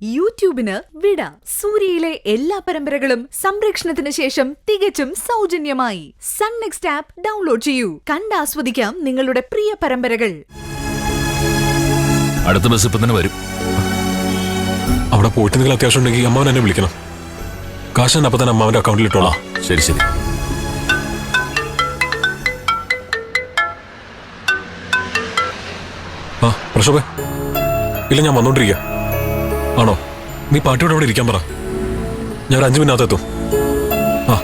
യൂട്യൂബിന് വിട. സൂര്യയിലെ എല്ലാ പരമ്പരകളും സംരക്ഷണത്തിന് ശേഷം തികച്ചും സൗജന്യമായി സൺ നെക്സ്റ്റ് ആപ്പ് ഡൗൺലോഡ് ചെയ്യൂ. കണ്ടാസ്വദിക്കാം നിങ്ങളുടെ പ്രിയ പരമ്പരകൾ. അടുത്ത ബസ് ഇപ്പം തന്നെ വരും. അവിടെ പോയിട്ട് എന്തെങ്കിലും അത്യാവശ്യം ഉണ്ടെങ്കിൽ അമ്മാവൻ എന്നെ വിളിക്കണം. കാശ് തന്നെ അപ്പം തന്നെ അമ്മാവന്റെ അക്കൗണ്ടിൽ ഇട്ടോളാം. ശരി ശരി. ആ പ്രശോഭേ, ഇല്ല ഞാൻ വന്നോണ്ടിരിക്കുക. ആണോ? നീ പാർട്ടിയോട് അവിടെ ഇരിക്കാൻ പറ. ഞാൻ ഒരു 5 മിനിറ്റിനകത്ത് എത്തും. ആ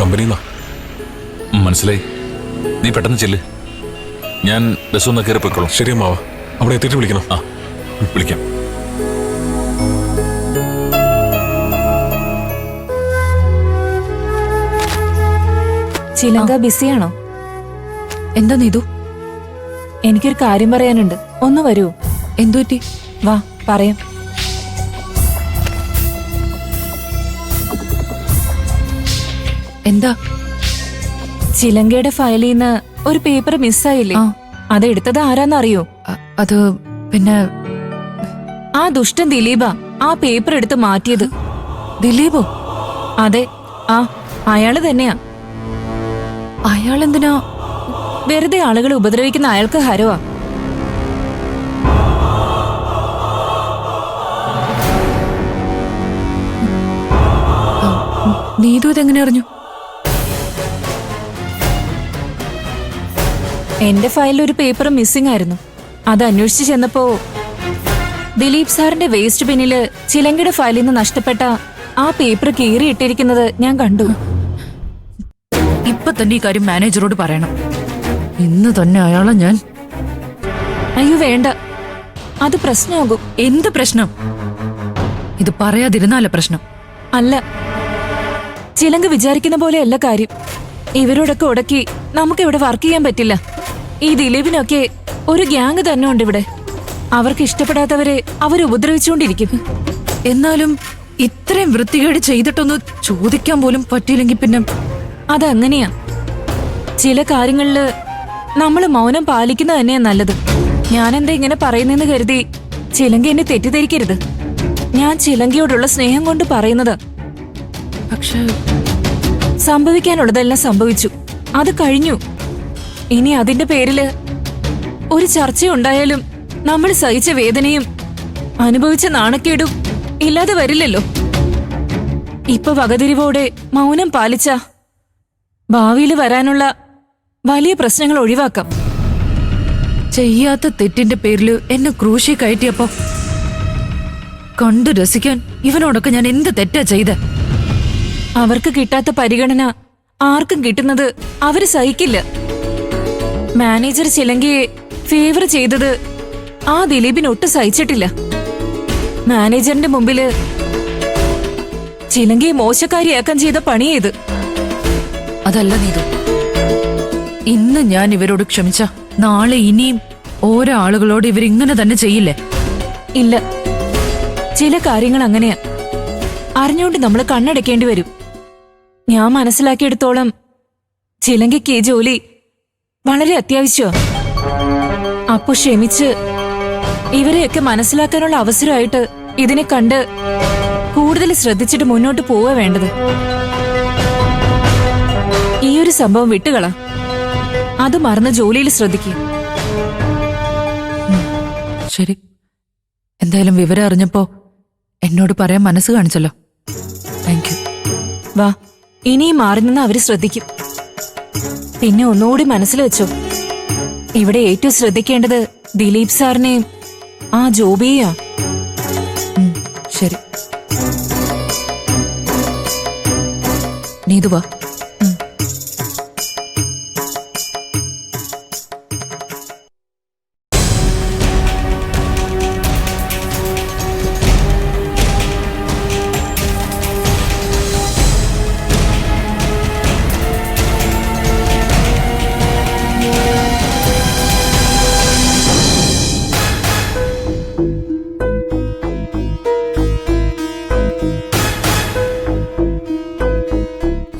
കമ്പനിന്നാ. മനസ്സിലായി. നീ പെട്ടെന്ന് ചെല്ല്. ഞാൻ ബസ് ഒന്ന് കയറി പോയിക്കോളാം. ശരി അമ്മാവ, അവിടെ എത്തിയിട്ട് വിളിക്കണം. ആ വിളിക്കാം. ചിലങ്ക ബിസിയാണോ? എന്താ നീതു? എനിക്കൊരു കാര്യം പറയാനുണ്ട്. ഒന്ന് വരൂ. എന്തു പറ്റി? വാ പറയാം. എന്താ? ചിലങ്കയുടെ ഫയലിൽ നിന്ന് ഒരു പേപ്പർ മിസ്സായില്ലേ? അതെടുത്തത് ആരാന്നറിയോ? അത് പിന്നെ ആ ദുഷ്ടൻ ദിലീപാ ആ പേപ്പർ എടുത്ത് മാറ്റിയത്. ദിലീപോ? അതെ, ആ അയാള് തന്നെയാ. അയാളെന്തിനാ വെറുതെ ആളുകളെ ഉപദ്രവിക്കുന്ന? അയാൾക്ക് ഹരവാ. നീതു ഇതെങ്ങനെ അറിഞ്ഞു? എന്റെ ഫയലിൽ ഒരു പേപ്പർ മിസ്സിംഗ് ആയിരുന്നു. അത് അന്വേഷിച്ച് ചെന്നപ്പോ ദിലീപ് സാറിന്റെ വേസ്റ്റ് ബിന്നില് ചിലങ്കയുടെ ഫയലിൽ നിന്ന് നഷ്ടപ്പെട്ട ആ പേപ്പർ കീറിയിട്ടിരിക്കുന്നത് ഞാൻ കണ്ടു. ഇപ്പൊ തന്നെ ഈ കാര്യം മാനേജറോട് പറയണം. ഇന്ന് തന്നെ അയാളെ ഞാൻ... അയ്യോ വേണ്ട, അത് പ്രശ്നമാകും. എന്ത് പ്രശ്നം? ഇത് പറയാതിരുന്നാല പ്രശ്നം. അല്ല, ചിലങ്ക വിചാരിക്കുന്ന പോലെയല്ല കാര്യം. ഇവരോടൊക്കെ ഉടക്കി നമുക്ക് ഇവിടെ വർക്ക് ചെയ്യാൻ പറ്റില്ല. ഈ ദിലീപിനൊക്കെ ഒരു ഗ്യാങ് തന്നെ ഉണ്ട് ഇവിടെ. അവർക്ക് ഇഷ്ടപ്പെടാത്തവരെ അവർ ഉപദ്രവിച്ചുകൊണ്ടിരിക്കും. എന്നാലും ഇത്രയും വൃത്തികേട് ചെയ്തിട്ടൊന്ന് ചോദിക്കാൻ പോലും പറ്റിയില്ലെങ്കിൽ പിന്നെ... അതങ്ങനെയാ. ചില കാര്യങ്ങളില് നമ്മൾ മൗനം പാലിക്കുന്നത് തന്നെയാ നല്ലത്. ഞാനെന്താ ഇങ്ങനെ പറയുന്നെന്ന് കരുതി ചിലങ്ക എന്നെ തെറ്റിദ്ധരിക്കരുത്. ഞാൻ ചിലങ്കയോടുള്ള സ്നേഹം കൊണ്ട് പറയുന്നത്. പക്ഷെ സംഭവിക്കാനുള്ളതെല്ലാം സംഭവിച്ചു. അത് കഴിഞ്ഞു. ഇനി അതിന്റെ പേരില് ഒരു ചർച്ചയുണ്ടായാലും നമ്മൾ സഹിച്ച വേദനയും അനുഭവിച്ച നാണക്കേടും ഇല്ലാതെ വരില്ലല്ലോ. ഇപ്പൊ വകതിരിവോടെ മൗനം പാലിച്ച ഭാവിയിൽ വരാനുള്ള വലിയ പ്രശ്നങ്ങൾ ഒഴിവാക്കാം. ചെയ്യാത്ത തെറ്റിന്റെ പേരില് എന്നെ ക്രൂശി കയറ്റിയപ്പോ കണ്ടു രസിക്കാൻ ഇവനോടൊക്കെ ഞാൻ എന്ത് തെറ്റാ ചെയ്തേ? അവർക്ക് കിട്ടാത്ത പരിഗണന ആർക്കും കിട്ടുന്നത് അവര് സഹിക്കില്ല. മാനേജർ ചിലങ്കയെ ഫേവർ ചെയ്തത് ആ ദിലീപിന് ഒട്ടും സഹിച്ചിട്ടില്ല. മാനേജറിന്റെ മുമ്പില് ചിലങ്കയെ മോശക്കാരിയാക്കാൻ ചെയ്ത പണിയേത്. അതല്ല നീതു, ഇന്ന് ഞാൻ ഇവരോട് ക്ഷമിച്ച നാളെ ഇനിയും ഓരോ ആളുകളോട് ഇവരിങ്ങനെ തന്നെ ചെയ്യില്ലേ? ഇല്ല, ചില കാര്യങ്ങൾ അങ്ങനെയാ. അറിഞ്ഞുകൊണ്ട് നമ്മൾ കണ്ണടക്കേണ്ടി വരും. ഞാൻ മനസ്സിലാക്കിയെടുത്തോളം ചിലങ്കയ്ക്ക് ഈ ജോലി വളരെ അത്യാവശ്യമാണ്. അപ്പൊ ക്ഷമിച്ച് ഇവരെയൊക്കെ മനസ്സിലാക്കാനുള്ള അവസരമായിട്ട് ഇതിനെ കണ്ട് കൂടുതൽ ശ്രദ്ധിച്ചിട്ട് മുന്നോട്ട് പോവുക വേണ്ടത്. ഈ ഒരു സംഭവം വിട്ടുകള. അത് മറന്ന് ജോലിയിൽ ശ്രദ്ധിക്കുക. ശരി. എന്തായാലും വിവരം അറിഞ്ഞപ്പോ എന്നോട് പറയാൻ മനസ്സ് കാണിച്ചല്ലോ. Thank you. വാ, ഇനിയും മാറി നിന്ന് അവര് ശ്രദ്ധിക്കും. പിന്നെ ഒന്നുകൂടി മനസ്സിൽ വെച്ചോ, ഇവിടെ ഏറ്റവും ശ്രദ്ധിക്കേണ്ടത് ദിലീപ് സാറിനെയും ആ ജോബിയെയാ. ശരി. നീതു വാ.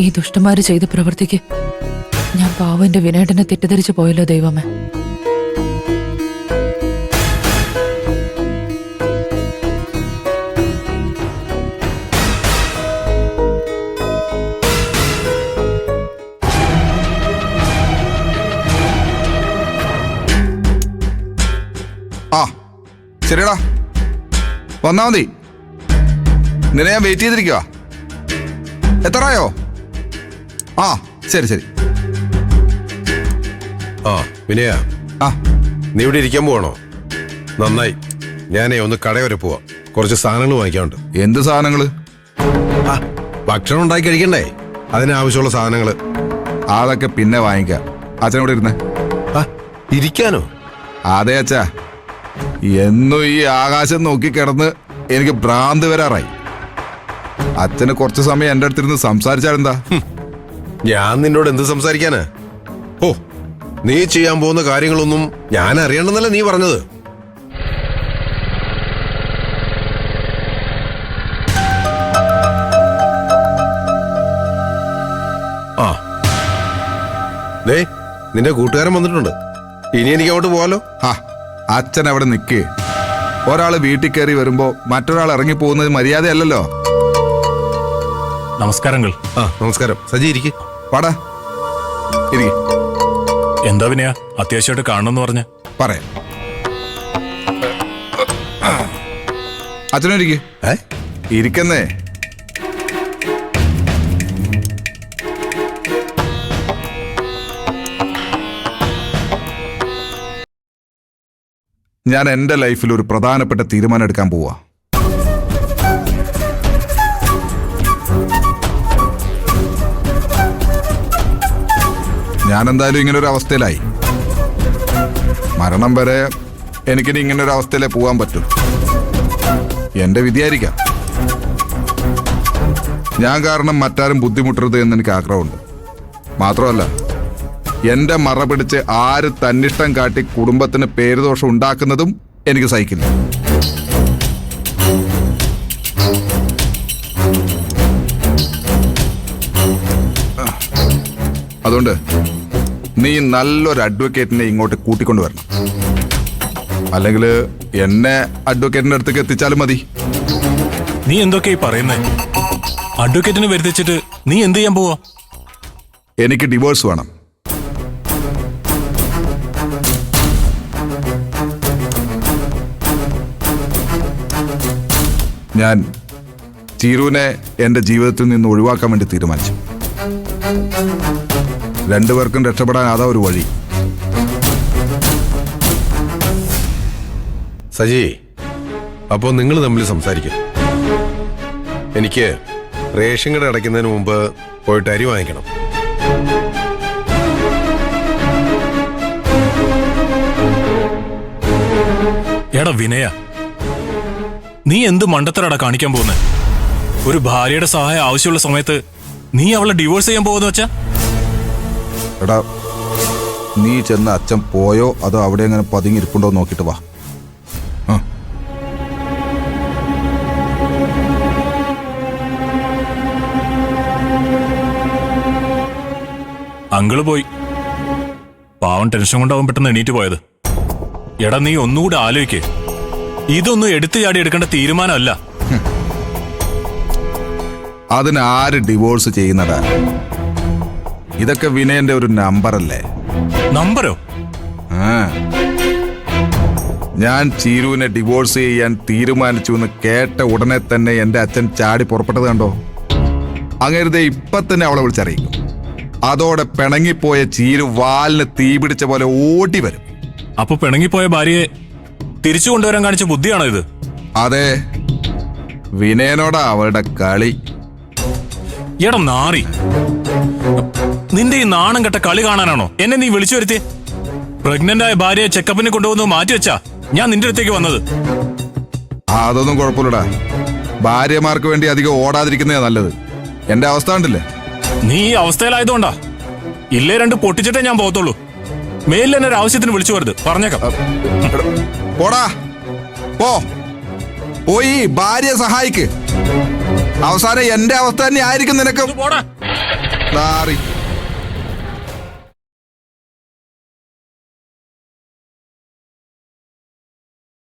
ഈ ദുഷ്ടന്മാര് ചെയ്ത പ്രവൃത്തിക്ക് ഞാൻ പാവന്റെ വിനേട്ടനെ തെറ്റിദ്ധരിച്ചു പോയല്ലോ ദൈവമേ. ശരിയടാ, വന്നാ മതി. നിന്നെ ഞാൻ വെയിറ്റ് ചെയ്തിരിക്കുക. എത്രയോ? ആ ശരി ശരി. ആ വിനയ, ആ നീ ഇവിടെ ഇരിക്കാൻ പോവാണോ? നന്നായി. ഞാനേ ഒന്ന് കട വരെ പോവാം, കുറച്ച് സാധനങ്ങൾ വാങ്ങിക്കാനുണ്ട്. എന്ത് സാധനങ്ങള്? ആ ഭക്ഷണം ഉണ്ടാക്കി കഴിക്കണ്ടേ, അതിനാവശ്യമുള്ള സാധനങ്ങൾ. അതൊക്കെ പിന്നെ വാങ്ങിക്കാം. അച്ഛനോട് ഇരുന്നേ. ആ ഇരിക്കാനോ? അതെ അച്ഛാ, എന്നും ഈ ആകാശം നോക്കി കിടന്ന് എനിക്ക് ഭ്രാന്ത് വരാറായി. അച്ഛന് കുറച്ച് സമയം എൻ്റെ അടുത്തിരുന്ന് സംസാരിച്ചാലെന്താ? ഞാൻ നിന്നോട് എന്ത് സംസാരിക്കാനാ? ഓ, നീ ചെയ്യാൻ പോകുന്ന കാര്യങ്ങളൊന്നും ഞാൻ അറിയണമെന്നല്ല നീ പറഞ്ഞത്. ആ ദേ, നിന്റെ കൂട്ടുകാരൻ വന്നിട്ടുണ്ട്. ഇനി എനിക്ക് അങ്ങോട്ട് പോവാലോ? ഹാ, അച്ഛൻ അവിടെ നിൽക്കേ. ഒരാള് വീട്ടിൽ കയറി വരുമ്പോ മറ്റൊരാൾ ഇറങ്ങി പോകുന്നത് മര്യാദയല്ലല്ലോ. നമസ്കാരങ്ങൾ. ആ നമസ്കാരം. സജി ഇരിക്ക്. പാടാ ഇരിക്കെ. എന്താ വിനയ, അത്യാവശ്യമായിട്ട് കാണണമെന്ന് പറഞ്ഞ? പറയാം. അച്ഛനും ഇരിക്കെ. ഇരിക്കുന്നേ. ഞാൻ എൻ്റെ ലൈഫിൽ ഒരു പ്രധാനപ്പെട്ട തീരുമാനം എടുക്കാൻ പോവാ. ഞാൻ എന്തായാലും ഇങ്ങനൊരു അവസ്ഥയിലായി. മരണം വരെ എനിക്കിനി ഇങ്ങനൊരു അവസ്ഥയിലേ പോകാൻ പറ്റും. എൻ്റെ വിധിയായിരിക്കാം. ഞാൻ കാരണം മറ്റാരും ബുദ്ധിമുട്ടരുത് എന്ന് എനിക്ക് ആഗ്രഹമുണ്ട്. മാത്രമല്ല, എന്റെ മറ പിടിച്ച് ആര് തന്നിഷ്ടം കാട്ടി കുടുംബത്തിന് പേരുദോഷം ഉണ്ടാക്കുന്നതും എനിക്ക് സഹിക്കില്ല. അതുകൊണ്ട് നീ നല്ലൊരു അഡ്വക്കേറ്റിനെ ഇങ്ങോട്ട് കൂട്ടിക്കൊണ്ടുവരണം. അല്ലെങ്കിൽ എന്നെ അഡ്വക്കേറ്റിന്റെ അടുത്തേക്ക് എത്തിച്ചാലും മതി. നീ എന്തൊക്കെയാ പറയുന്നേ? അഡ്വക്കേറ്റിനെ വരുത്തിച്ചിട്ട് നീ എന്ത് ചെയ്യാൻ പോവാ? എനിക്ക് ഡിവോഴ്സ് വേണം. ഞാൻ ചീരുവിനെ എന്റെ ജീവിതത്തിൽ നിന്ന് ഒഴിവാക്കാൻ വേണ്ടി തീരുമാനിച്ചു. രണ്ടുപേർക്കും രക്ഷപ്പെടാൻ അതാ ഒരു വഴി. സജി, അപ്പോൾ നിങ്ങൾ തമ്മിൽ സംസാരിക്കും. എനിക്ക് റേഷൻ കട അടയ്ക്കുന്നതിന് മുമ്പ് പോയിട്ട് അരി വാങ്ങിക്കണം. എടാ വിനയ, നീ എന്ത് മണ്ടത്തരടാ കാണിക്കാൻ പോകുന്നത്? ഒരു ഭാര്യയുടെ സഹായം ആവശ്യമുള്ള സമയത്ത് നീ അവളെ ഡിവോഴ്സ് ചെയ്യാൻ പോകുന്ന വെച്ചാ? എടാ, നീ ചെന്ന് അച്ഛൻ പോയോ അതോ അവിടെ എങ്ങനെ പതുങ്ങിയിരിപ്പുണ്ടോ നോക്കിട്ട് വാ. അങ്കിള് പോയി. പാവം ടെൻഷൻ കൊണ്ടാവും പെട്ടെന്ന് എണീറ്റ് പോയത്. എടാ, നീ ഒന്നുകൂടെ ആലോചിക്കേ. ഇതൊന്നും എടുത്തു ചാടി എടുക്കേണ്ട തീരുമാനമല്ല. അതിന് ആര് ഡിവോഴ്സ് ചെയ്യുന്നടാ? ഇതൊക്കെ വിനയന്റെ ഒരു നമ്പറല്ലേ? നമ്പരോ? ഞാൻ ചീരുവിനെ ഡിവോഴ്സ് ചെയ്യാൻ തീരുമാനിച്ചു എന്ന് കേട്ട ഉടനെ തന്നെ എന്റെ അച്ഛൻ ചാടി പുറപ്പെട്ടത് കണ്ടോ? അങ്ങരുതേ ഇപ്പൊ തന്നെ അവളെ വിളിച്ചറിയിക്കും. അതോടെ പിണങ്ങിപ്പോയ ചീരു വാലിന് തീ പിടിച്ച പോലെ ഓടി വരും. അപ്പൊ പിണങ്ങിപ്പോയ ഭാര്യയെ തിരിച്ചു കൊണ്ടുവരാൻ കാണിച്ച ബുദ്ധിയാണോ ഇത്? അതെ, വിനയനോടാ അവളുടെ കളി. എടാ നാറി, നിന്റെ ഈ നാണം കെട്ട കളി കാണാനാണോ എന്നെ നീ വിളിച്ചു വരുത്തിയേ? പ്രഗ്നന്റ് ആയ ഭാര്യയെ ചെക്കപ്പിന് കൊണ്ടുപോകുന്നത് മാറ്റിവെച്ചാ ഞാൻ നിന്റെ അടുത്തേക്ക് വന്നത്. അതൊന്നും കുഴപ്പമില്ലടാ. ഭാര്യമാർക്ക് വേണ്ടി അധികം ഓടാതിരിക്കുന്നതാ നല്ലത്. എന്റെ അവസ്ഥ കണ്ടില്ലേ? നീ ഈ അവസ്ഥയിലായതുകൊണ്ടാ. ഇല്ലേ രണ്ട് പൊട്ടിച്ചിട്ടേ ഞാൻ പോകത്തുള്ളൂ. മേലിൽ എന്നെ ഒരു ആവശ്യത്തിന് വിളിച്ചു വരുത്, പറഞ്ഞേക്കാം. പോടാ, പോയി ഭാര്യയെ സഹായിക്ക്. അവസാനം എന്റെ അവസ്ഥ തന്നെ ആയിരിക്കും നിനക്ക്. പോടാ. നാറി.